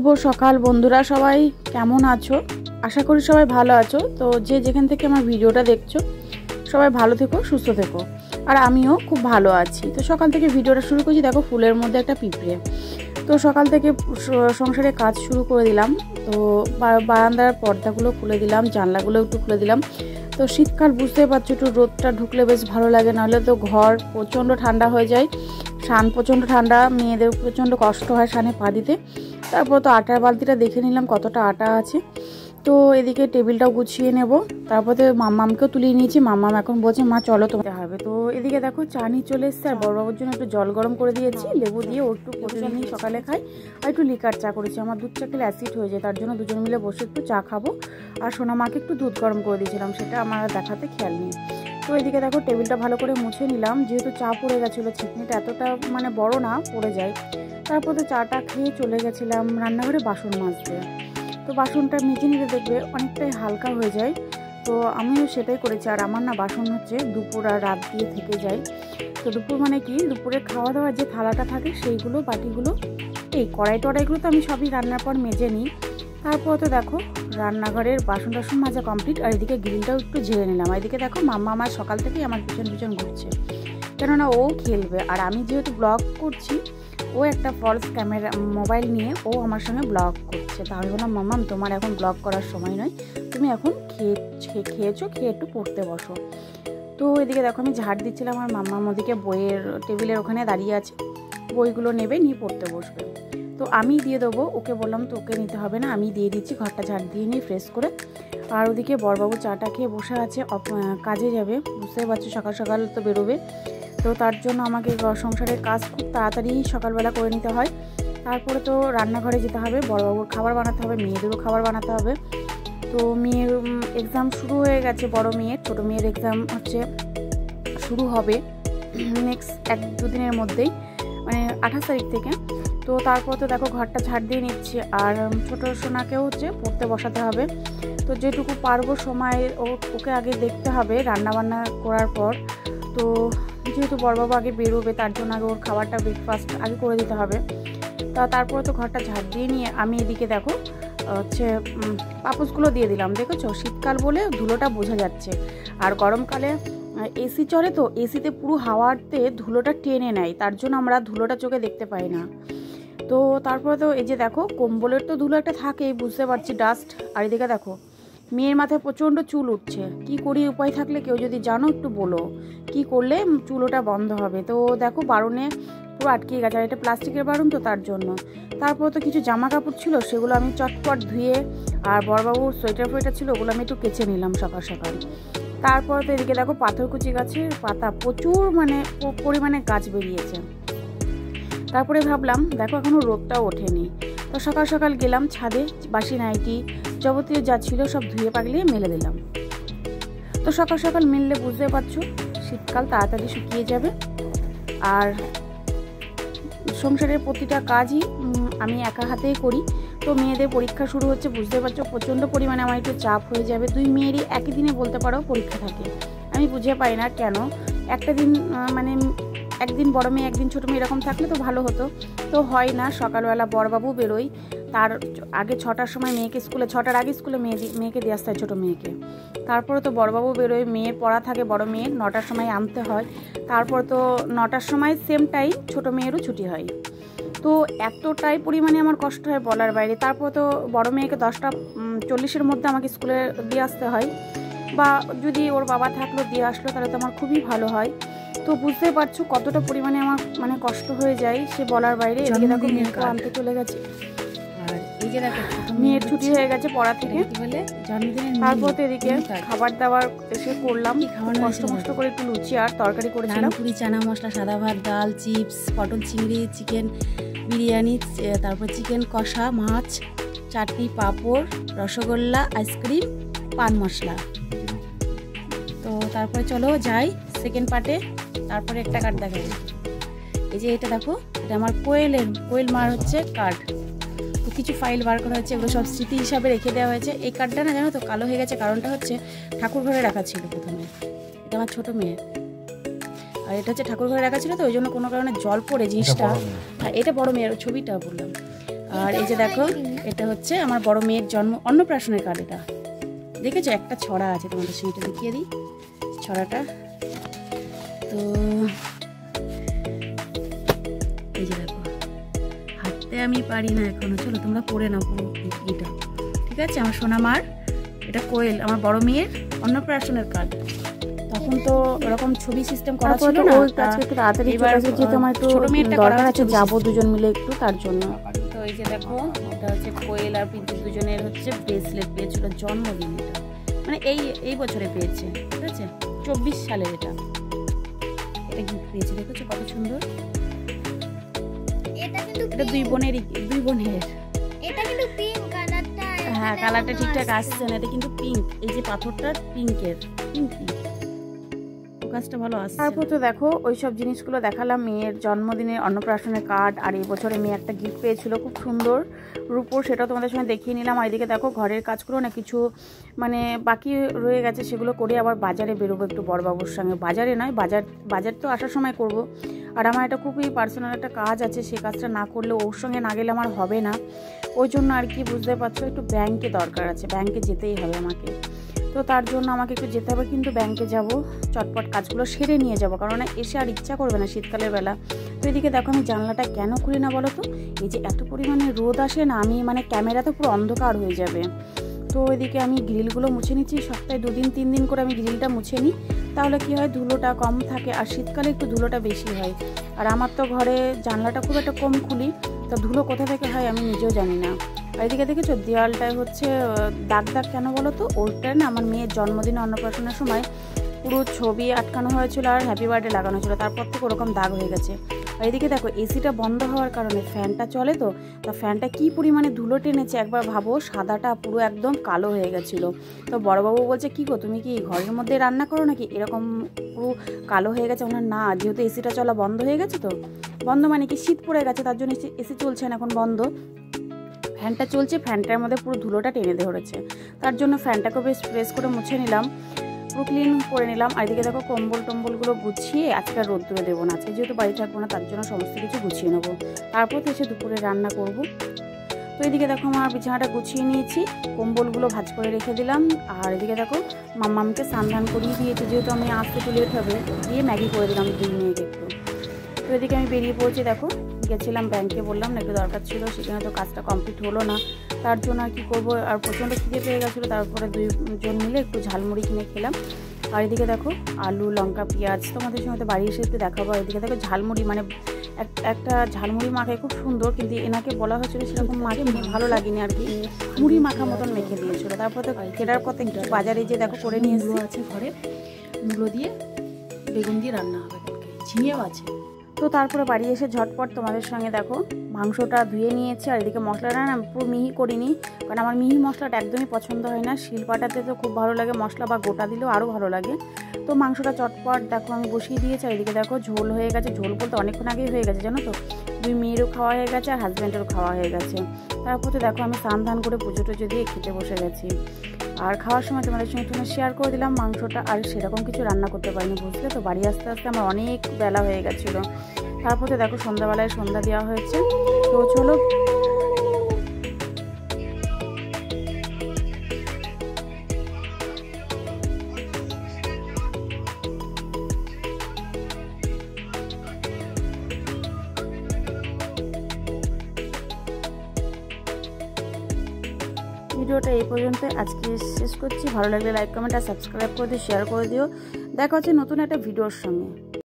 শুভ সকাল বন্ধুরা, সবাই কেমন আছো? আশা করি সবাই ভালো আছো। তো যে যেখান থেকে আমার ভিডিওটা দেখছো সবাই ভালো থেকো, সুস্থ থেকো। আর আমিও খুব ভালো আছি। তো সকাল থেকে ভিডিওটা শুরু করছি। দেখো ফুলের মধ্যে একটা পিঁপড়ে। তো সকাল থেকে সংসারে কাজ শুরু করে দিলাম। তো বারান্দার পর্দাগুলো খুলে দিলাম, জানলাগুলো একটু খুলে দিলাম। তো শীতকাল বুঝতেই পারছো, একটু রোদটা ঢুকলে বেশ ভালো লাগে, নাহলে তো ঘর প্রচণ্ড ঠান্ডা হয়ে যায়। সান প্রচণ্ড ঠান্ডা, মেয়েদের প্রচণ্ড কষ্ট হয় সানে পা দিতে। তারপর তো আটার বালতিটা দেখে নিলাম কতটা আটা আছে। তো এদিকে টেবিলটাও গুছিয়ে নেব। তারপরে মাম্মামকেও তুলিয়ে নিয়েছি। মাম্মাম এখন বলছে মা চলো তোমাকে হবে। তো এদিকে দেখো চা নিয়ে চলে এসছে। আর বড়বাবুর জন্য একটু জল গরম করে দিয়েছি লেবু দিয়ে। ও একটু প্রতিদিন সকালে খাই। আর একটু লিকার চা করেছি। আমার দুধ চা খেলে অ্যাসিড হয়ে যায়, তার জন্য দুজন মিলে বসে একটু চা খাবো। আর সোনা মাকে একটু দুধ গরম করে দিয়েছিলাম, সেটা আমার দেখাতে খেয়াল নেই। তো এদিকে দেখো টেবিলটা ভালো করে মুছে নিলাম, যেহেতু চা পড়ে গেছিলো। ছিটনিটা এতটা বড় না, পড়ে যায়। তারপর তো চাটা খেয়ে চলে গেছিলাম রান্নাঘরে বাসন মাজতে। তো বাসনটা মেজে নিতে দেখবে অনেকটাই হালকা হয়ে যায়। তো আমিও সেটাই করেছি। আর আমার না বাসন হচ্ছে দুপুর আর রাত দিয়ে থেকে যায়। তো দুপুর মানে কি, দুপুরে খাওয়া দাওয়ার যে থালাটা থাকে সেইগুলো, বাটিগুলো, এই কড়াই টড়াইগুলো তো আমি সবই রান্নার পর মেজে নিই। তারপর তো দেখো রান্নাঘরের বাসন টাসন মাজা কমপ্লিট। আর এদিকে গ্রিলটাও একটু ঝেড়ে নিলাম। আর এদিকে দেখো মাম্মা আমার সকাল থেকেই আমার পিছন পিছন ঘুরছে, কেননা ও খেলবে। আর আমি যেহেতু ব্লগ করছি, ও একটা ফলস ক্যামেরা মোবাইল নিয়ে ও আমার সঙ্গে ব্লগ করছে। তা আমি বললাম মাম্মাম তোমার এখন ব্লগ করার সময় নয়, তুমি এখন খেয়েছো, খেয়ে একটু পড়তে বসো। তো এদিকে দেখো আমি ঝাড় দিচ্ছিলাম। আর মাম্মাম ওদিকে বইয়ের টেবিলের ওখানে দাঁড়িয়ে আছে, বইগুলো নেবে, নিয়ে পড়তে বসবে। তো আমি দিয়ে দেবো, ওকে বললাম তো ওকে নিতে হবে না, আমি দিয়ে দিচ্ছি। ঘরটা ঝাড় দিয়ে নিই ফ্রেশ করে। আর ওদিকে বড়বাবু চাটা খেয়ে বসে আছে, কাজে যাবে। বুঝতেই পারছো সকাল সকাল তো বেরোবে। তো তার জন্য আমাকে সংসারের কাজ খুব তাড়াতাড়ি সকালবেলা করে নিতে হয়। তারপরে তো রান্নাঘরে যেতে হবে, বড়বাবুর খাবার বানাতে হবে, মেয়েদেরও খাবার বানাতে হবে। তো মেয়ের এক্সাম শুরু হয়ে গেছে, বড় মেয়ের। ছোটো মেয়ের এক্সাম হচ্ছে শুরু হবে নেক্সট 1-2 দিনের মধ্যেই, মানে 28 তারিখ থেকে। তো তারপর তো দেখো ঘরটা ঝাড় দিয়ে নিচ্ছি। আর ছোটো সোনাকেও হচ্ছে পড়তে বসাতে হবে। তো যেটুকু পারবো সময় ওকে আগে দেখতে হবে রান্নাবান্না করার পর। তো যেহেতু বড়বাবু আগে বেরোবে, তার জন্য আগে ওর খাবারটা ব্রেকফাস্ট আগে করে দিতে হবে। তারপরে তো ঘরটা ঝাড় দিয়ে নিয়ে আমি এদিকে দেখো হচ্ছে পাপোশগুলো দিয়ে দিলাম। দেখেছো শীতকাল বলে ধুলোটা বোঝা যাচ্ছে। আর গরমকালে এসি চলে, তো এসিতে পুরো হাওয়াতে ধুলোটা টেনে নেয়, তার জন্য আমরা ধুলোটা চোখে দেখতে পাই না। তো তারপরে তো এই যে দেখো কম্বলের তো ধুলো একটা থাকেই, বুঝতে পারছি, ডাস্ট। আর এদিকে দেখো মেয়ের মাথায় প্রচণ্ড চুল উঠছে। কি করি, উপায় থাকলে কেউ যদি জানো একটু বলো, কি করলে চুলোটা বন্ধ হবে। তো দেখো বারুণে পুরো আটকে গেছে। আর এটা প্লাস্টিকের বারুণ, তো তার জন্য। তারপর তো কিছু জামা কাপড় ছিল, সেগুলো আমি চটপট ধুয়ে, আর বড়বাবুর সোয়েটার ফোয়েটার ছিল, ওগুলো আমি একটু কেচে নিলাম সকাল সকাল। তারপর তো এদিকে দেখো পাথরকুচি গাছের পাতা প্রচুর পরিমাণে গাছ বেরিয়েছে। তারপরে ভাবলাম দেখো এখনও রোদটাও ওঠেনি। তো সকাল সকাল গেলাম ছাদে, বাসি নাইটি যাবতীয় যা ছিল সব ধুয়ে পাগলিয়ে মেলে দিলাম। তো সকাল সকাল মেললে বুঝতে পারছো শীতকাল তাড়াতাড়ি শুকিয়ে যাবে। আর সংসারের প্রতিটা কাজই আমি একা হাতেই করি। তো মেয়েদের পরীক্ষা শুরু হচ্ছে, বুঝতে পারছো প্রচণ্ড পরিমাণে আমার একটু চাপ হয়ে যাবে। 2 মেয়েরই একই দিনে বলতে পারো পরীক্ষা থাকে। আমি বুঝে পাই না কেন একটা দিন, মানে একদিন বড় মেয়ে একদিন ছোটো মেয়ে এরকম থাকলে তো ভালো হতো। তো হয় না। সকালবেলা বড়বাবু বেরোয়, তার আগে 6টার সময় মেয়েকে স্কুলে, 6টার আগে স্কুলে মেয়েকে দিয়ে আসতে হয়, ছোটো মেয়েকে। তারপরে তো বড়বাবু বেরোয়, মেয়ের পড়া থাকে, বড় মেয়ের 9টার সময় আনতে হয়। তারপর তো 9টার সময় সেম টাইম ছোটো মেয়েরও ছুটি হয়। তো এতটাই পরিমাণে আমার কষ্ট হয় বলার বাইরে। তারপর তো বড় মেয়েকে 10:40-এর মধ্যে আমাকে স্কুলে দিয়ে আসতে হয়, বা যদি ওর বাবা থাকলো দিয়ে আসলো তাহলে তো আমার খুবই ভালো হয়। তো বুঝতে পারছো কতটা পরিমাণে আমার কষ্ট হয়ে যায়, সে বলার বাইরে। এদিকে দেখো মেয়েকে আনতে চলে গেছে। আর এই যে দেখো মেয়ের ছুটি হয়ে গেছে পড়া থেকে। তারপর তো এদিকে খাবার দাবার এসে করলাম, কষ্ট করে একটু লুচি আর তরকারি করেছিলাম, পুরি, চানা মশলা, সাদা ভাত, ডাল, চিপস, পটল চিংড়ি, চিকেন বিরিয়ানি, তারপর চিকেন কষা, মাছ, চাটনি, পাঁপড়, রসগোল্লা, আইসক্রিম, পান মশলা। তো তারপরে চলো যাই সেকেন্ড পার্টে। তারপরে একটা কার্ড দেখা যায়, এই যে এটা দেখো, এটা আমার কোয়েল মার হচ্ছে কার্ড। তো কিছু ফাইল বার করা হয়েছে, এগুলো সব স্মৃতি হিসাবে রেখে দেওয়া হয়েছে। এই কার্ডটা না জানো তো কালো হয়ে গেছে, কারণটা হচ্ছে ঠাকুর ঘরে রাখা ছিল প্রথমে। এটা আমার ছোটো মেয়ে, আর এটা হচ্ছে ঠাকুর ঘরে রাখা ছিল, তো ওই জন্য কোনো কারণে জল পড়ে জিনিসটা। এটা বড় মেয়ের ছবিটা বললাম। আর এই যে দেখো এটা হচ্ছে আমার বড় মেয়ের জন্ম অন্নপ্রাশনের কার্ড। এটা দেখেছো একটা ছড়া আছে, তোমাদের সঙ্গে দেখিয়ে দিই ছড়াটা। তো এই যে দেখো, হাঁটতে আমি পারি না এখনো, চলো তোমরা পড়ে নাও পুরো এটা, ঠিক আছে? আমার সোনামার এটা কোয়েল, আমার বড় মেয়ের অন্নপ্রাশনের কার্ড। তখন তো এরকম ছবি সিস্টেম করা ছিল না, ওই কাছে একটু তাড়াতাড়ি চলে আসে, যেহেতু আমার একটু ছোট মেয়েরটা দরকার আছে, যাবো দুজন মিলে একটু, তার জন্য। তো এই যে দেখো, এটা হচ্ছে কোয়েল আর পিন্টু দুজনের হচ্ছে ব্রেসলেট পেয়েছিল জন্মদিন, এটা মানে এই বছরে পেয়েছে, ঠিক আছে? 24 সালের এটা গিফট পেয়েছে, দেখেছো কত সুন্দর। এটা দুই বোনের। এটা কিন্তু পিঙ্ক কালারটা, হ্যাঁ কালারটা ঠিকঠাক আসছে না, এটা কিন্তু পিঙ্ক, এই যে পাথরটা পিঙ্কের, পিঙ্ক কাজটা ভালো আসছে। তারপর তো দেখো ওই সব জিনিসগুলো দেখালাম, মেয়ের জন্মদিনের অন্নপ্রাশনের কার্ড, আর এই বছরে মেয়ে একটা গিফট পেয়েছিল খুব সুন্দর রূপোর, সেটাও তোমাদের সঙ্গে দেখিয়ে নিলাম। আর এদিকে দেখো ঘরের কাজগুলো না কিছু মানে বাকি রয়ে গেছে, সেগুলো করে আবার বাজারে বেরোবো একটু বড়বাবুর সঙ্গে। বাজারে নয়, বাজার তো আসার সময় করব। আর আমার একটা খুবই পার্সোনাল একটা কাজ আছে, সেই কাজটা না করলে ওর সঙ্গে না গেলে আমার হবে না, ওই জন্য আর কি বুঝতে পারছো একটু ব্যাংকে দরকার আছে, ব্যাংকে যেতেই হবে আমাকে। তো তার জন্য আমাকে একটু যেতে হবে, কিন্তু ব্যাংকে যাব চটপট কাজগুলো সেরে নিয়ে যাব, কারণ এসে আর ইচ্ছা করবে না শীতকালের বেলা। তো এদিকে দেখো আমি জানলাটা কেন খুলি না বলো তো, এই যে এত পরিমাণে রোদ আসে না, আমি মানে ক্যামেরা তো পুরো অন্ধকার হয়ে যাবে। তো এদিকে আমি গ্রিলগুলো মুছে নিচ্ছি, সপ্তাহে 2-3 দিন করে আমি গ্রিলটা মুছে নিই, তাহলে কি হয় ধুলোটা কম থাকে, আর শীতকালে একটু ধুলোটা বেশি হয়। আর আমার তো ঘরে জানলাটা খুব একটা কম খুলি, তো ধুলো কোথা থেকে হয় আমি নিজেও জানি না। আর এদিকে দেখেছো দেওয়ালটায় হচ্ছে দাগ কেন বলো তো, ওইটায় না আমার মেয়ের জন্মদিনে অন্নপ্রাশনের সময় পুরো ছবি আটকানো হয়েছিল আর হ্যাপি বার্থডে লাগানো ছিল, তারপর থেকে ওরকম দাগ হয়ে গেছে। আর এদিকে দেখো এসিটা বন্ধ হওয়ার কারণে ফ্যানটা চলে, তো ফ্যানটা কি পরিমাণে ধুলো টেনেছে একবার ভাবো, সাদাটা পুরো একদম কালো হয়ে গেছিলো। তো বড়বাবু বলছে কি গো তুমি কি ঘরের মধ্যে রান্না করো নাকি, এরকম পুরো কালো হয়ে গেছে? ওনার না, যেহেতু এসিটা চলা বন্ধ হয়ে গেছে, তো বন্ধ মানে কি শীত পড়ে গেছে, তার জন্য এসি চলছে না এখন, বন্ধ। ফ্যানটা চলছে, ফ্যানটার মধ্যে পুরো ধুলোটা টেনে ধরেছে, তার জন্য ফ্যানটাকে বেশ ফ্রেশ করে মুছে নিলাম, পুরো ক্লিন করে নিলাম। আর এদিকে দেখো টম্বলগুলো গুছিয়ে আজকে রোদ্দুরে দেবো না, আজকে যেহেতু বাড়ি থাকবো না, তার জন্য সমস্ত কিছু গুছিয়ে নেবো, তারপর তো এসে দুপুরে রান্না করব। তো এদিকে দেখো আমার বিছানাটা গুছিয়ে নিয়েছি, কম্বলগুলো ভাঁজ করে রেখে দিলাম। আর এদিকে দেখো মাম্মামকে স্নান করিয়ে দিয়েছি, যেহেতু আমি আসতে একটু লেট হবে, দিয়ে ম্যাগি করে দিলাম 2 মেয়েকে একটু। তো এদিকে আমি বেরিয়ে পড়ছি, দেখো গেছিলাম ব্যাংকে, বললাম না একটু দরকার ছিল, সেখানে তো কাজটা কমপ্লিট হলো না, তার জন্য আর কি করবো, আর প্রচণ্ড খিদে পেয়ে গেছিলো, তারপরে 2 জন মিলে একটু ঝালমুড়ি কিনে খেলাম। আর এদিকে দেখো আলু লঙ্কা পেঁয়াজ তোমাদের সঙ্গে তো বাড়ি এসে একটু দেখাবো। এদিকে দেখো ঝালমুড়ি, মানে একটা ঝালমুড়ি মাখায় খুব সুন্দর, কিন্তু এনাকে বলা হয়েছিল সেরকম মাখিনি, ভালো লাগেনি আর কি, মুড়ি মাখা মতন মেখে দিয়েছিল। তারপর তো ফেরার পথে বাজারে যে দেখো করে নিয়ে এসে আছে ঘরে, মূলো দিয়ে বেগুন দিয়ে রান্না হবে, ঝিঙেও আছে। তো তারপরে বাড়ি এসে ঝটপট তোমাদের সঙ্গে দেখো মাংসটা ধুয়ে নিয়েছি। আর এদিকে মশলাটা না পুরো মিহি করিনি, কারণ আমার মিহি মশলাটা একদমই পছন্দ হয় না, শিলপাটাতে তো খুব ভালো লাগে মশলা, বা গোটা দিলেও আরও ভালো লাগে। তো মাংসটা চটপট দেখো আমি বসিয়ে দিয়েছি। আর এদিকে দেখো ঝোল হয়ে গেছে, ঝোল বলতে অনেকক্ষণ আগেই হয়ে গেছে জানো তো, 2 মেয়েরও খাওয়া হয়ে গেছে আর হাজব্যান্ডেরও খাওয়া হয়ে গেছে। তারপর তো দেখো আমি স্নান করে পুজো টুজো দিয়ে খেতে বসে গেছি। আর খাওয়ার সময় তোমাদের সঙ্গে একটু শেয়ার করে দিলাম মাংসটা, আর সেরকম কিছু রান্না করতে পারিনি, বুঝলে তো বাড়ি আসতে আসতে আমার অনেক বেলা হয়ে গেছিলো। তারপর তো দেখো সন্ধ্যাবেলায় সন্ধ্যা দেওয়া হয়েছে, তো চলো ভিডিওটা এই পর্যন্ত আজকে শেষ করছি। ভালো লাগলে লাইক কমেন্ট আর সাবস্ক্রাইব করে দিও, শেয়ার করে দিও। দেখা হচ্ছে নতুন একটা ভিডিওর সঙ্গে।